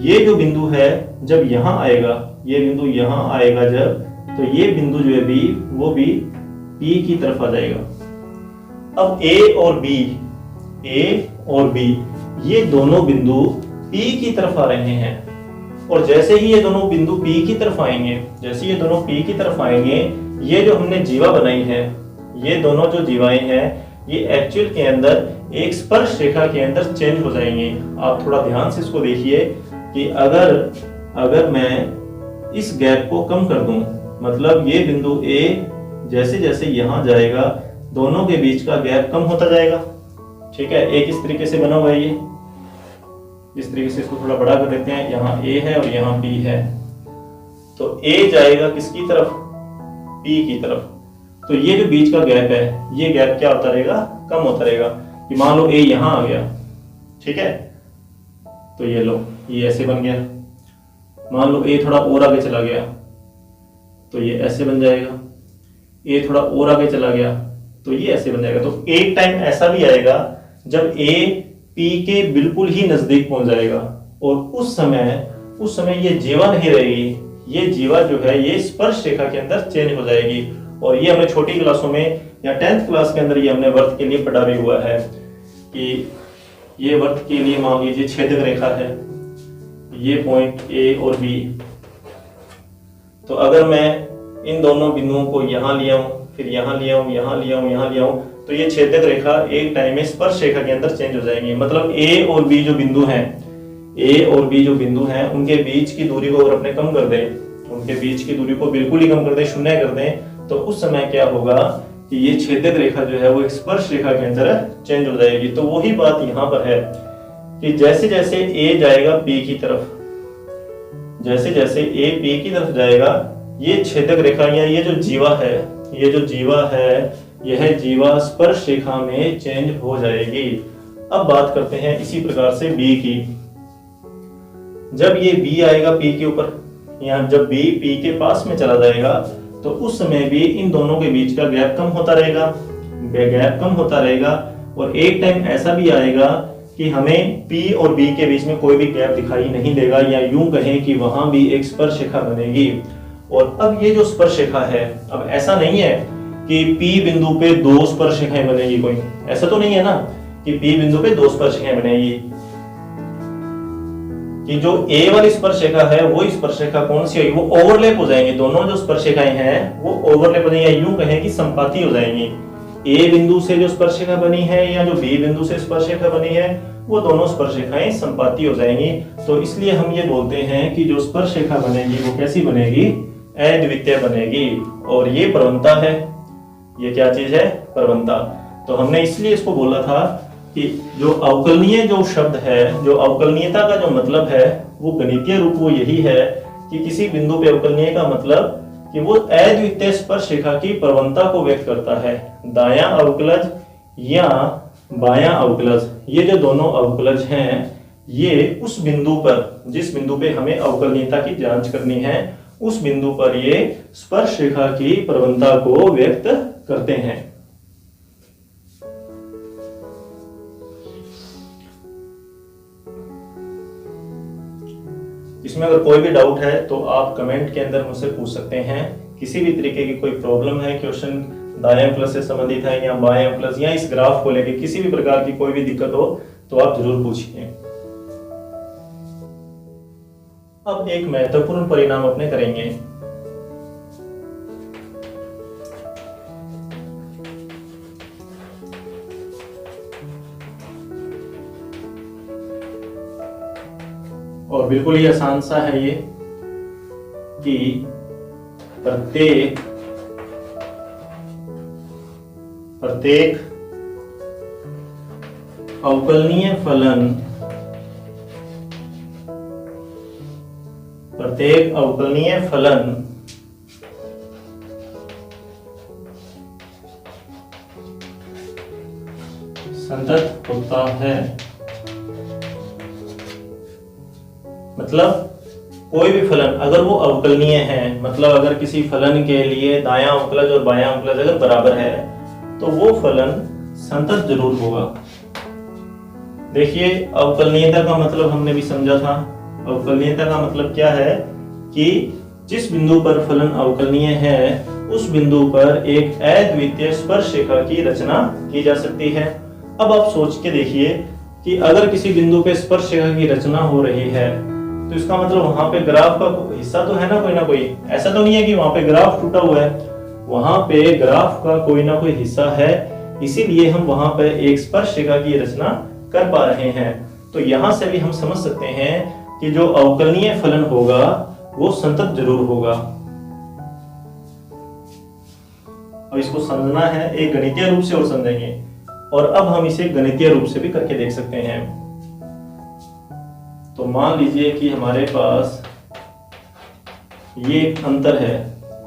ये जो बिंदु है जब यहाँ आएगा, ये बिंदु यहाँ आएगा जब, तो ये बिंदु जो है B, वो भी P की तरफ आ जाएगा। अब A और B ये दोनों बिंदु P की तरफ आ रहे हैं। और जैसे ही ये दोनों बिंदु P की तरफ आएंगे, जैसे ये दोनों P की तरफ आएंगे, ये जो हमने जीवा बनाई है, ये दोनों जो जीवाएं हैं, ये एक्चुअल के अंदर एक स्पर्श रेखा के अंदर चेंज हो जाएंगे। आप थोड़ा ध्यान से इसको देखिए कि अगर मैं इस गैप को कम कर दूं, मतलब ये बिंदु A जैसे जैसे यहाँ जाएगा, दोनों के बीच का गैप कम होता जाएगा। ठीक है, एक इस तरीके से बना हुआ है, ये इस तरीके से इसको थोड़ा बड़ा कर देते हैं। यहाँ A है और यहाँ B है, तो A जाएगा किसकी तरफ, P की तरफ। तो ये जो बीच का गैप है, ये गैप क्या होता रहेगा, कम होता रहेगा। कि मान लो A यहाँ आ गया, ठीक है, तो ये लो, ये ऐसे बन गया। मान लो A थोड़ा और आगे चला गया तो ये ऐसे बन जाएगा। A थोड़ा और आगे चला गया तो ये ऐसे बन जाएगा। तो एक टाइम ऐसा भी आएगा जब A P के बिल्कुल ही नजदीक पहुंच जाएगा, और उस समय ये जीवा नहीं रहेगी, ये जीवा जो है ये स्पर्श रेखा के अंदर चेंज हो जाएगी। और ये हमने छोटी क्लासों में या 10th क्लास के अंदर ये हमने वर्त के लिए पढ़ा भी हुआ है कि ये वर्त के लिए मान लीजिए छेदक रेखा है, ये पॉइंट A और B। तो अगर मैं इन दोनों बिंदुओं को यहाँ लिया हूँ, फिर यहाँ लिया हूँ, यहाँ लिया हूँ, यहाँ लिया हूँ, तो ये छेदक रेखा एक टाइम में स्पर्श रेखा के अंदर चेंज हो जाएंगी। मतलब A और B जो बिंदु हैं, A और B जो बिंदु हैं, उनके बीच की दूरी को अगर अपने कम कर दें, उनके बीच की दूरी को बिल्कुल ही कम कर दें, शून्य कर दें, तो उस समय क्या होगा कि ये छेदक रेखा जो है वो एक स्पर्श रेखा के अंदर चेंज हो जाएगी। तो वही बात यहाँ पर है कि जैसे जैसे A जाएगा P की तरफ, जैसे जैसे A P की तरफ जाएगा, ये छेदक रेखा या ये जो जीवा है, ये जो जीवा है, यह जीवा स्पर्श रेखा में चेंज हो जाएगी। अब बात करते हैं इसी प्रकार से B की। जब ये B आएगा P के ऊपर, या जब B P के पास में चला जाएगा, तो उस समय भी इन दोनों के बीच का गैप कम होता रहेगा, और एक टाइम ऐसा भी आएगा कि हमें P और B के बीच में कोई भी गैप दिखाई नहीं देगा, या यूं कहें कि वहां भी एक स्पर्श रेखा बनेगी। और अब ये जो स्पर्श रेखा है, अब ऐसा नहीं है कि P बिंदु पे दो स्पर्श रेखाएं बनेगी, कोई ऐसा तो नहीं है ना कि P बिंदु पे दो स्पर्श रेखाएं बनेगी। कि जो A वाली स्पर्श रेखा है वो स्पर्श रेखा कौन सी होगी, वो ओवरलैप हो जाएंगे। दोनों जो स्पर्श रेखाएं हैं वो ओवरलैप हो जाएंगी, यूं कहें कि संपाती हो जाएंगी। ए बिंदु से जो स्पर्शरेखा बनी है या जो बी बिंदु से स्पर्शरेखा बनी है वो दोनों स्पर्शरेखाएं संपाती हो जाएंगी। तो इसलिए हम ये बोलते हैं कि जो स्पर्शरेखा बनेगी वो कैसी बनेगी, अद्वितीय बनेगी। और ये प्रवणता है, ये क्या चीज है, प्रवणता। तो हमने इसलिए इसको बोला था कि जो अवकलनीय जो शब्द है, जो अवकलनीयता का जो मतलब है वो गणितीय रूप वो यही है कि किसी बिंदु पे अवकलनीय का मतलब कि वो अद्वितीय स्पर्शरेखा की प्रवणता को व्यक्त करता है। दायां अवकलज या बायां अवकलज, ये जो दोनों अवकलज हैं ये उस बिंदु पर, जिस बिंदु पे हमें अवकलनीयता की जांच करनी है, उस बिंदु पर ये स्पर्शरेखा की प्रवणता को व्यक्त करते हैं। इसमें अगर कोई भी डाउट है तो आप कमेंट के अंदर मुझसे पूछ सकते हैं। किसी भी तरीके की कोई प्रॉब्लम है, क्वेश्चन दाएं प्लस से संबंधित है या बाएं प्लस या इस ग्राफ को लेकर किसी भी प्रकार की कोई भी दिक्कत हो तो आप जरूर पूछिए। अब एक महत्वपूर्ण परिणाम अपने करेंगे। और बिल्कुल ही आसान सा है ये कि प्रत्येक अवकलनीय फलन, प्रत्येक अवकलनीय फलन संतत होता है। मतलब कोई भी फलन अगर वो अवकलनीय है, मतलब अगर किसी फलन के लिए दायां अवकलज और बायां अवकलज अगर बराबर है तो वो फलन संतत जरूर होगा। देखिए अवकलनीयता का मतलब हमने भी समझा था। अवकलनीयता का मतलब क्या है कि जिस बिंदु पर फलन अवकलनीय है उस बिंदु पर एक अद्वितीय स्पर्शरेखा की रचना की जा सकती है। अब आप सोच के देखिए कि अगर किसी बिंदु पे स्पर्शरेखा की रचना हो रही है तो इसका मतलब वहां पे ग्राफ का हिस्सा तो है ना कोई। ऐसा तो नहीं है कि वहां पे ग्राफ टूटा हुआ है, वहां पे ग्राफ का कोई ना कोई हिस्सा है, इसीलिए हम वहां पे एक स्पर्शरेखा की रचना कर पा रहे हैं। तो यहां से भी हम समझ सकते हैं कि जो अवकलनीय फलन होगा वो संतत जरूर होगा। अब इसको समझना है एक गणितीय रूप से और समझेंगे, और अब हम इसे गणितीय रूप से भी करके देख सकते हैं। तो मान लीजिए कि हमारे पास ये एक अंतर है,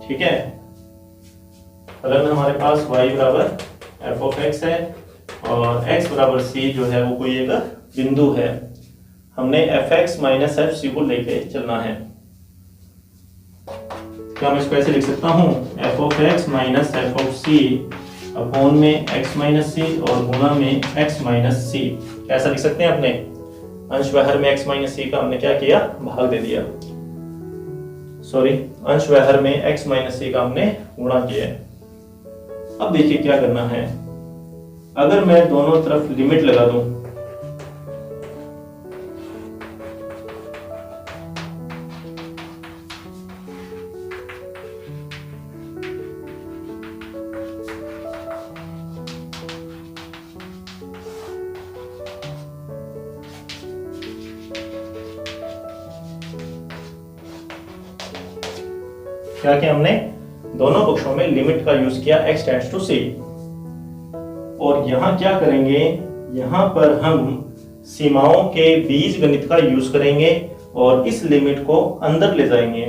ठीक है। फलन हमारे पास y बराबर एफ ऑफ एक्स है और x बराबर c जो है वो कोई एक बिंदु है। हमने f x minus f c को लेके चलना है। क्या मैं इसको ऐसे लिख सकता हूँ, f of x minus f of c upon में x माइनस सी और गुणा में x माइनस सी। ऐसा लिख सकते हैं अपने अंश व्यवहार में x माइनस सी का हमने क्या किया, भाग दे दिया। सॉरी, अंश व्यवहार में x माइनस सी का हमने गुणा किया है। अब देखिए क्या करना है, अगर मैं दोनों तरफ लिमिट लगा दूं क्या कि हमने दोनों पक्षों में लिमिट का यूज किया x टेंड्स टू c। और यहां क्या करेंगे, यहां पर हम सीमाओं के बीज गणित का यूज करेंगे और इस लिमिट को अंदर ले जाएंगे।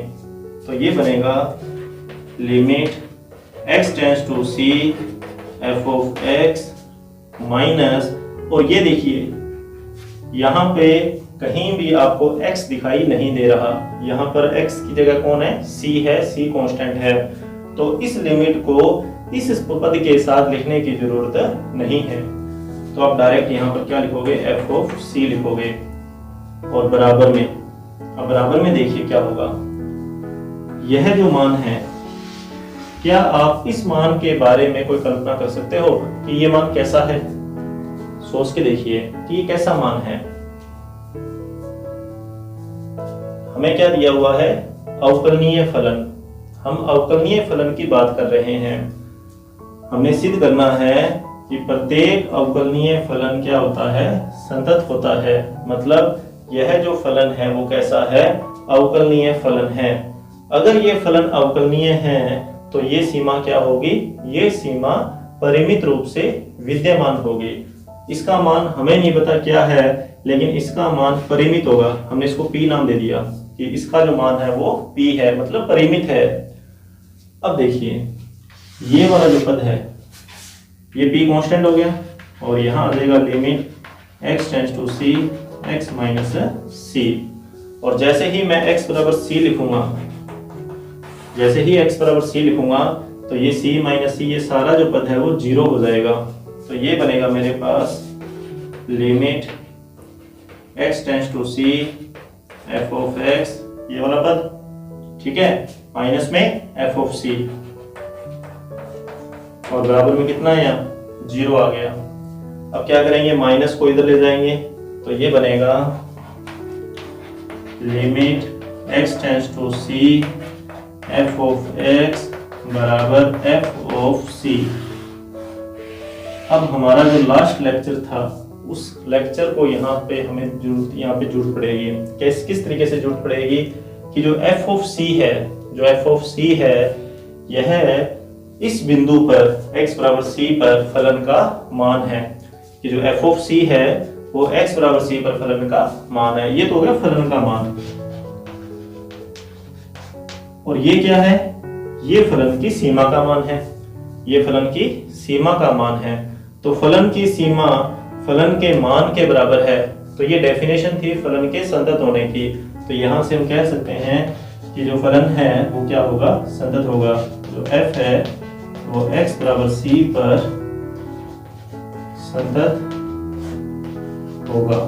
तो ये बनेगा limit x tends to c f of x minus, और ये देखिए यहां पे कहीं भी आपको x दिखाई नहीं दे रहा, यहाँ पर x की जगह कौन है, c है, c कांस्टेंट है। तो इस लिमिट को इस पद के साथ लिखने की जरूरत नहीं है। तो आप डायरेक्ट यहाँ पर क्या लिखोगे, f ऑफ c लिखोगे और बराबर में, अब बराबर में देखिए क्या होगा, यह जो मान है, क्या आप इस मान के बारे में कोई कल्पना कर सकते हो कि ये मान कैसा है? सोच के देखिए कि ये कैसा मान है। हमें क्या दिया हुआ है, अवकलनीय फलन। हम अवकलनीय फलन की बात कर रहे हैं। हमने सिद्ध करना है कि प्रत्येक अवकलनीय फलन क्या होता है, संतत होता है। मतलब यह जो फलन है वो कैसा है, अवकलनीय फलन है। अगर ये फलन अवकलनीय है तो ये सीमा क्या होगी, ये सीमा परिमित रूप से विद्यमान होगी। इसका मान हमें नहीं पता क्या है, लेकिन इसका मान परिमित होगा। हमने इसको P नाम दे दिया कि इसका जो मान है वो P है, मतलब परिमित है। अब देखिए ये वाला जो पद है ये P कांस्टेंट हो गया और यहाँ आ जाएगा limit x tends to c x minus c। और जैसे ही मैं x बराबर c लिखूंगा, जैसे ही x बराबर c लिखूंगा तो ये c माइनस c, ये सारा जो पद है वो जीरो हो जाएगा। तो ये बनेगा मेरे पास limit x tends to c f of x, ये वाला पद, ठीक है, माइनस में f ऑफ c और बराबर में कितना है, यहाँ जीरो आ गया। अब क्या करेंगे, माइनस को इधर ले जाएंगे तो ये बनेगा limit x tends to c f of x बराबर f ऑफ c। अब हमारा जो लास्ट लेक्चर था उस लेक्चर को यहाँ पे हमें जरूरत पड़ेगी। किस तरीके से जरूरत पड़ेगी कि जो f ऑफ c है, जो f ऑफ c है, यह इस बिंदु पर x बराबर c पर फलन का मान है। कि जो f ऑफ c है वो x बराबर c पर फलन का मान है। ये तो हो गया फलन का मान। और ये क्या है, ये फलन की सीमा का मान है, ये फलन की सीमा का मान है। तो फलन की सीमा फलन के मान के बराबर है। तो ये डेफिनेशन थी फलन के संतत होने की। तो यहां से हम कह सकते हैं कि जो फलन है वो क्या होगा, संतत होगा। जो f है वो x बराबर c पर संतत होगा।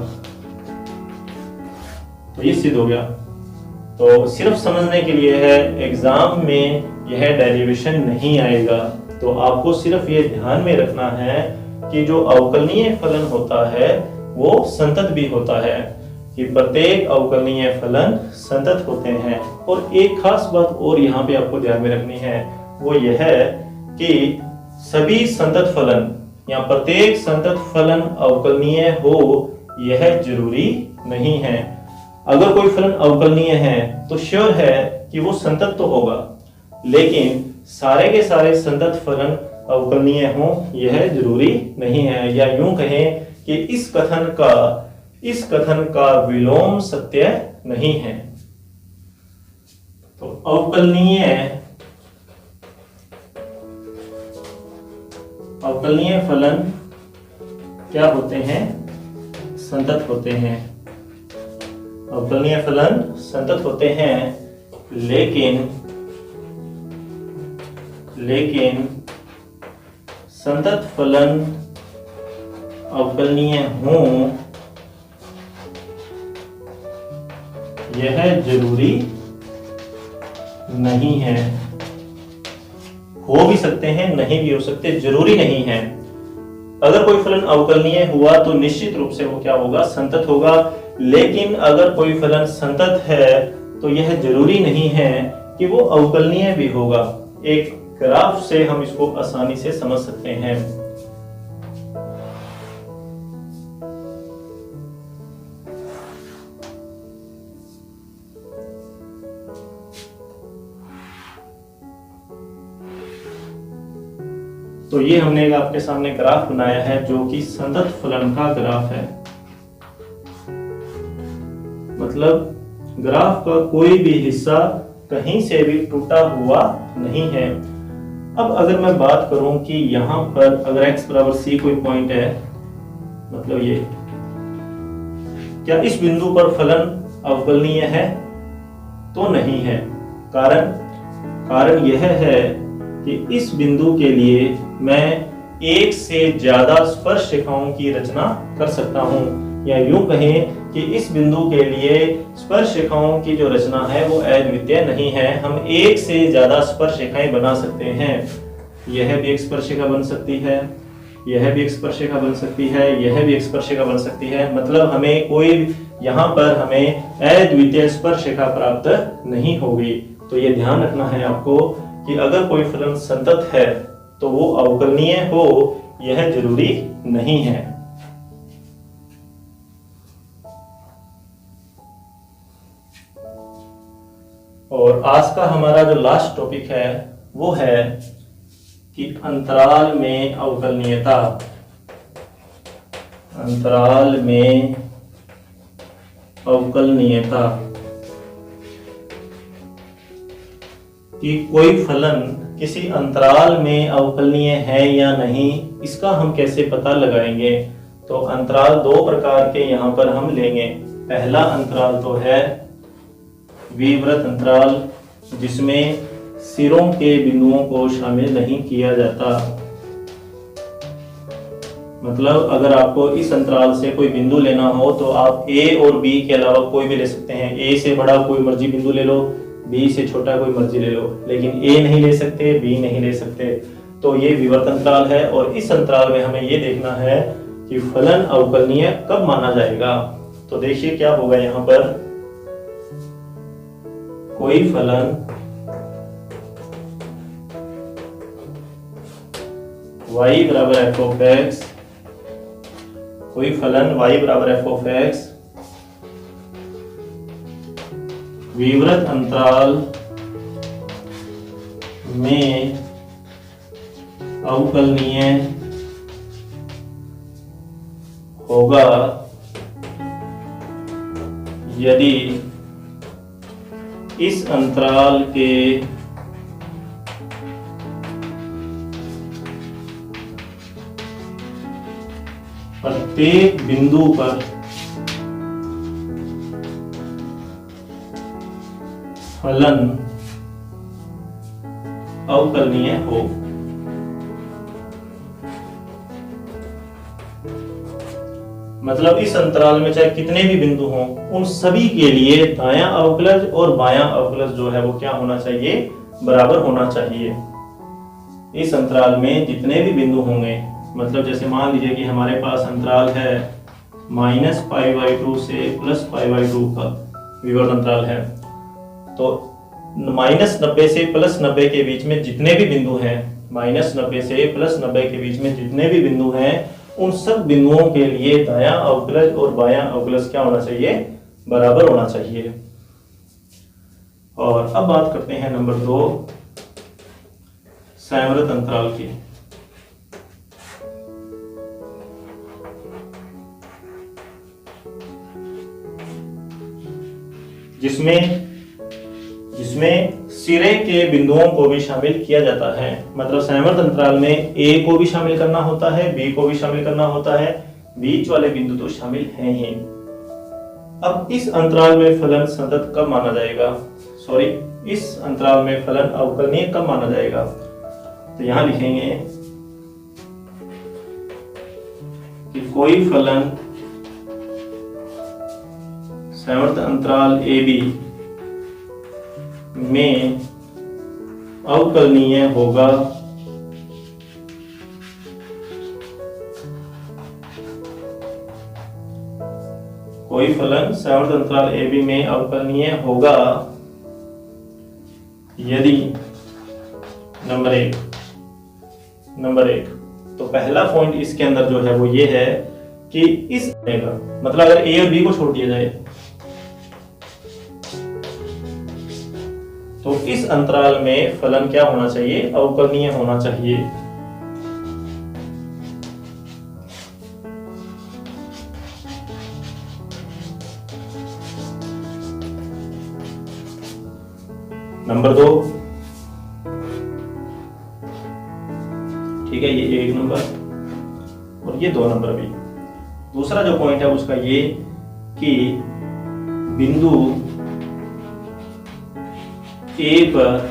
तो ये सिद्ध हो गया। तो सिर्फ समझने के लिए है, एग्जाम में यह डेरिवेशन नहीं आएगा। तो आपको सिर्फ ये ध्यान में रखना है कि जो अवकलनीय फलन होता है वो संतत भी होता है, कि प्रत्येक अवकलनीय फलन संतत होते हैं। और एक खास बात और यहाँ पे आपको ध्यान में रखनी है, वो यह है कि सभी संतत फलन या प्रत्येक संतत फलन अवकलनीय हो यह जरूरी नहीं है। अगर कोई फलन अवकलनीय है तो श्योर है कि वो संतत तो होगा, लेकिन सारे के सारे संतत फलन अवकलनीय हो यह जरूरी नहीं है। या यूं कहें कि इस कथन का विलोम सत्य नहीं है। तो अवकलनीय फलन क्या होते हैं, संतत होते हैं। अवकलनीय फलन संतत होते हैं, लेकिन संतत फलन अवकलनीय हों यह जरूरी नहीं है। हो भी सकते हैं, नहीं भी हो सकते, जरूरी नहीं है। अगर कोई फलन अवकलनीय हुआ तो निश्चित रूप से वो क्या होगा, संतत होगा। लेकिन अगर कोई फलन संतत है तो यह जरूरी नहीं है कि वो अवकलनीय भी होगा। एक ग्राफ से हम इसको आसानी से समझ सकते हैं। तो ये हमने आपके सामने ग्राफ बनाया है जो कि संतत फलन का ग्राफ है। मतलब ग्राफ का कोई भी हिस्सा कहीं से भी टूटा हुआ नहीं है। अब अगर मैं बात करूं कि यहां पर अगर x बराबर c कोई पॉइंट है, मतलब ये, क्या इस बिंदु पर फलन अवकलनीय है? तो नहीं है। कारण यह है कि इस बिंदु के लिए मैं एक से ज्यादा स्पर्श रेखाओं की रचना कर सकता हूं, या यूं कहें कि इस बिंदु के लिए स्पर्श रेखाओं की जो रचना है वो अद्वितीय नहीं है। हम एक से ज्यादा स्पर्श रेखाएं बना सकते हैं। यह भी एक स्पर्श रेखा बन सकती है, यह भी एक स्पर्श रेखा बन सकती है, यह भी एक स्पर्श रेखा बन सकती है। मतलब हमें कोई यहाँ पर हमें अद्वितीय स्पर्श रेखा प्राप्त नहीं होगी। तो ये ध्यान रखना है आपको कि अगर कोई फलन संतत है तो वो अवकलनीय हो यह जरूरी नहीं है। और आज का हमारा जो लास्ट टॉपिक है वो है कि अंतराल में अवकलनीयता। अंतराल में अवकलनीयता कि कोई फलन किसी अंतराल में अवकलनीय है या नहीं, इसका हम कैसे पता लगाएंगे। तो अंतराल दो प्रकार के यहाँ पर हम लेंगे। पहला अंतराल तो है विवृत अंतराल, जिसमें सिरों के बिंदुओं को शामिल नहीं किया जाता। मतलब अगर आपको इस अंतराल से कोई बिंदु लेना हो तो आप ए और बी के अलावा कोई भी ले सकते हैं। ए से बड़ा कोई मर्जी बिंदु ले लो, बी से छोटा कोई मर्जी ले लो, लेकिन ए नहीं ले सकते, बी नहीं ले सकते। तो ये विवर्त अंतराल है। और इस अंतराल में हमें ये देखना है कि फलन अवकलनीय कब माना जाएगा। तो देखिए क्या होगा यहाँ पर, कोई फलन y बराबर एफ ऑफ एक्स, कोई फलन y बराबर एफ ऑफ एक्स विवृत अंतराल में अवकलनीय होगा यदि इस अंतराल के प्रत्येक बिंदु पर फलन अवकलनीय हो। मतलब इस अंतराल में चाहे कितने भी बिंदु हों, उन सभी के लिए दायां अवकलज और बायां अवकलज जो है वो क्या होना चाहिए, बराबर होना चाहिए। इस अंतराल में जितने भी बिंदु होंगे, मतलब जैसे मान लीजिए कि हमारे पास अंतराल है -π/2 से +π/2 का विवर्त अंतराल है, तो -90 से +90 के बीच में जितने भी बिंदु हैं, -90 से +90 के बीच में जितने भी बिंदु हैं, उन सब बिंदुओं के लिए दायां अवकलज और बायां अवकलज क्या होना चाहिए, बराबर होना चाहिए। और अब बात करते हैं नंबर 2 संवृत अंतराल की। जिसमें सिरे के बिंदुओं को भी शामिल किया जाता है। मतलब संवृत अंतराल में ए को भी शामिल करना होता है, बी को भी शामिल करना होता है, बीच वाले बिंदु तो शामिल हैं ही। अब इस अंतराल में फलन संतत कब माना जाएगा, इस अंतराल में फलन अवकलनीय कब माना जाएगा। तो यहां लिखेंगे कि कोई फलन संवृत अंतराल ए बी में अवकलनीय होगा कोई फलन संवृत अंतराल ए बी में अवकलनीय होगा यदि नंबर एक। तो पहला पॉइंट इसके अंदर जो है वो ये है कि इस मतलब अगर ए और बी को छोड़ दिया जाए तो इस अंतराल में फलन क्या होना चाहिए, अवकलनीय होना चाहिए। नंबर 2, ठीक है, ये 1 नंबर और ये 2 नंबर भी। दूसरा जो पॉइंट है उसका ये कि बिंदु ए पर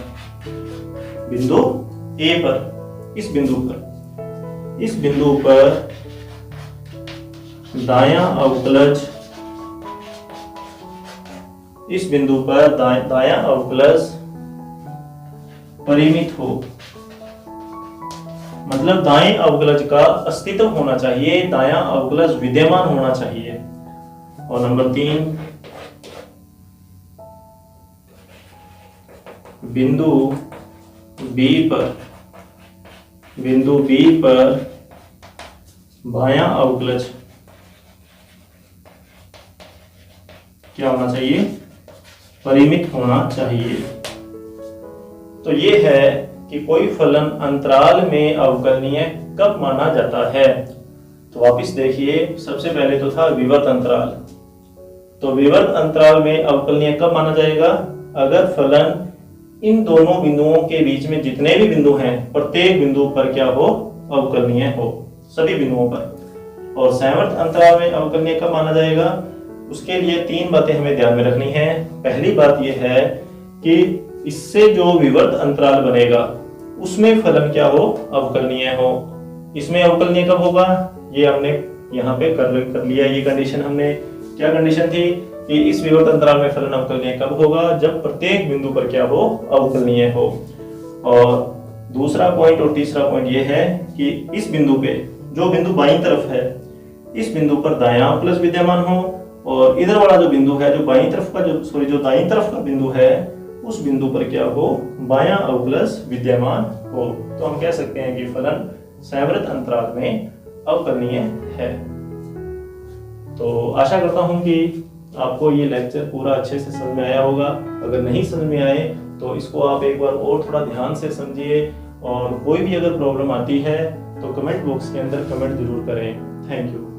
इस बिंदु पर दायां अवकलज परिमित हो। मतलब दाएं अवकलज का अस्तित्व होना चाहिए, दायां अवकलज विद्यमान होना चाहिए। और नंबर 3, बिंदु बी पर बिंदु B पर बायां अवकलज क्या होना चाहिए? परिमित होना चाहिए। तो ये है कि कोई फलन अंतराल में अवकलनीय कब माना जाता है। तो वापिस देखिए, सबसे पहले तो था विवर्त अंतराल। तो विवर्त अंतराल में अवकलनीय कब माना जाएगा? अगर फलन इन दोनों बिंदुओं के बीच में जितने भी बिंदु हैं प्रत्येक बिंदु पर क्या हो? अवकलनीय हो, सभी बिंदुओं पर। और संवर्त अंतराल में अवकलनीय कब माना जाएगा? उसके लिए 3 बातें हमें ध्यान में रखनी है। पहली बात यह है कि इससे जो विवर्त अंतराल बनेगा उसमें फलन क्या हो? अवकलनीय हो। इसमें अवकलनीय कब होगा? ये हमने यहाँ पे कर लिया। ये कंडीशन हमने, क्या कंडीशन थी कि इस विवर्त अंतराल में फलन अवकलनीय कब होगा? जब प्रत्येक बिंदु पर क्या हो? अवकलनीय हो। और दूसरा पॉइंट और तीसरा पॉइंट ये है कि इस बिंदु पे, जो बिंदु बाईं तरफ है, इस बिंदु पर दायां अवकलज विद्यमान हो, और इधर वाला जो बिंदु है, जो बाईं तरफ का जो दाईं तरफ का बिंदु है, उस बिंदु पर क्या हो? बायां अवकलज विद्यमान हो। तो हम कह सकते हैं कि फलन संवर्त अंतराल में अवकलनीय है। तो आशा करता हूं कि आपको ये लेक्चर पूरा अच्छे से समझ में आया होगा। अगर नहीं समझ में आए तो इसको आप एक बार और थोड़ा ध्यान से समझिए, और कोई भी अगर प्रॉब्लम आती है तो कमेंट बॉक्स के अंदर कमेंट जरूर करें। Thank you.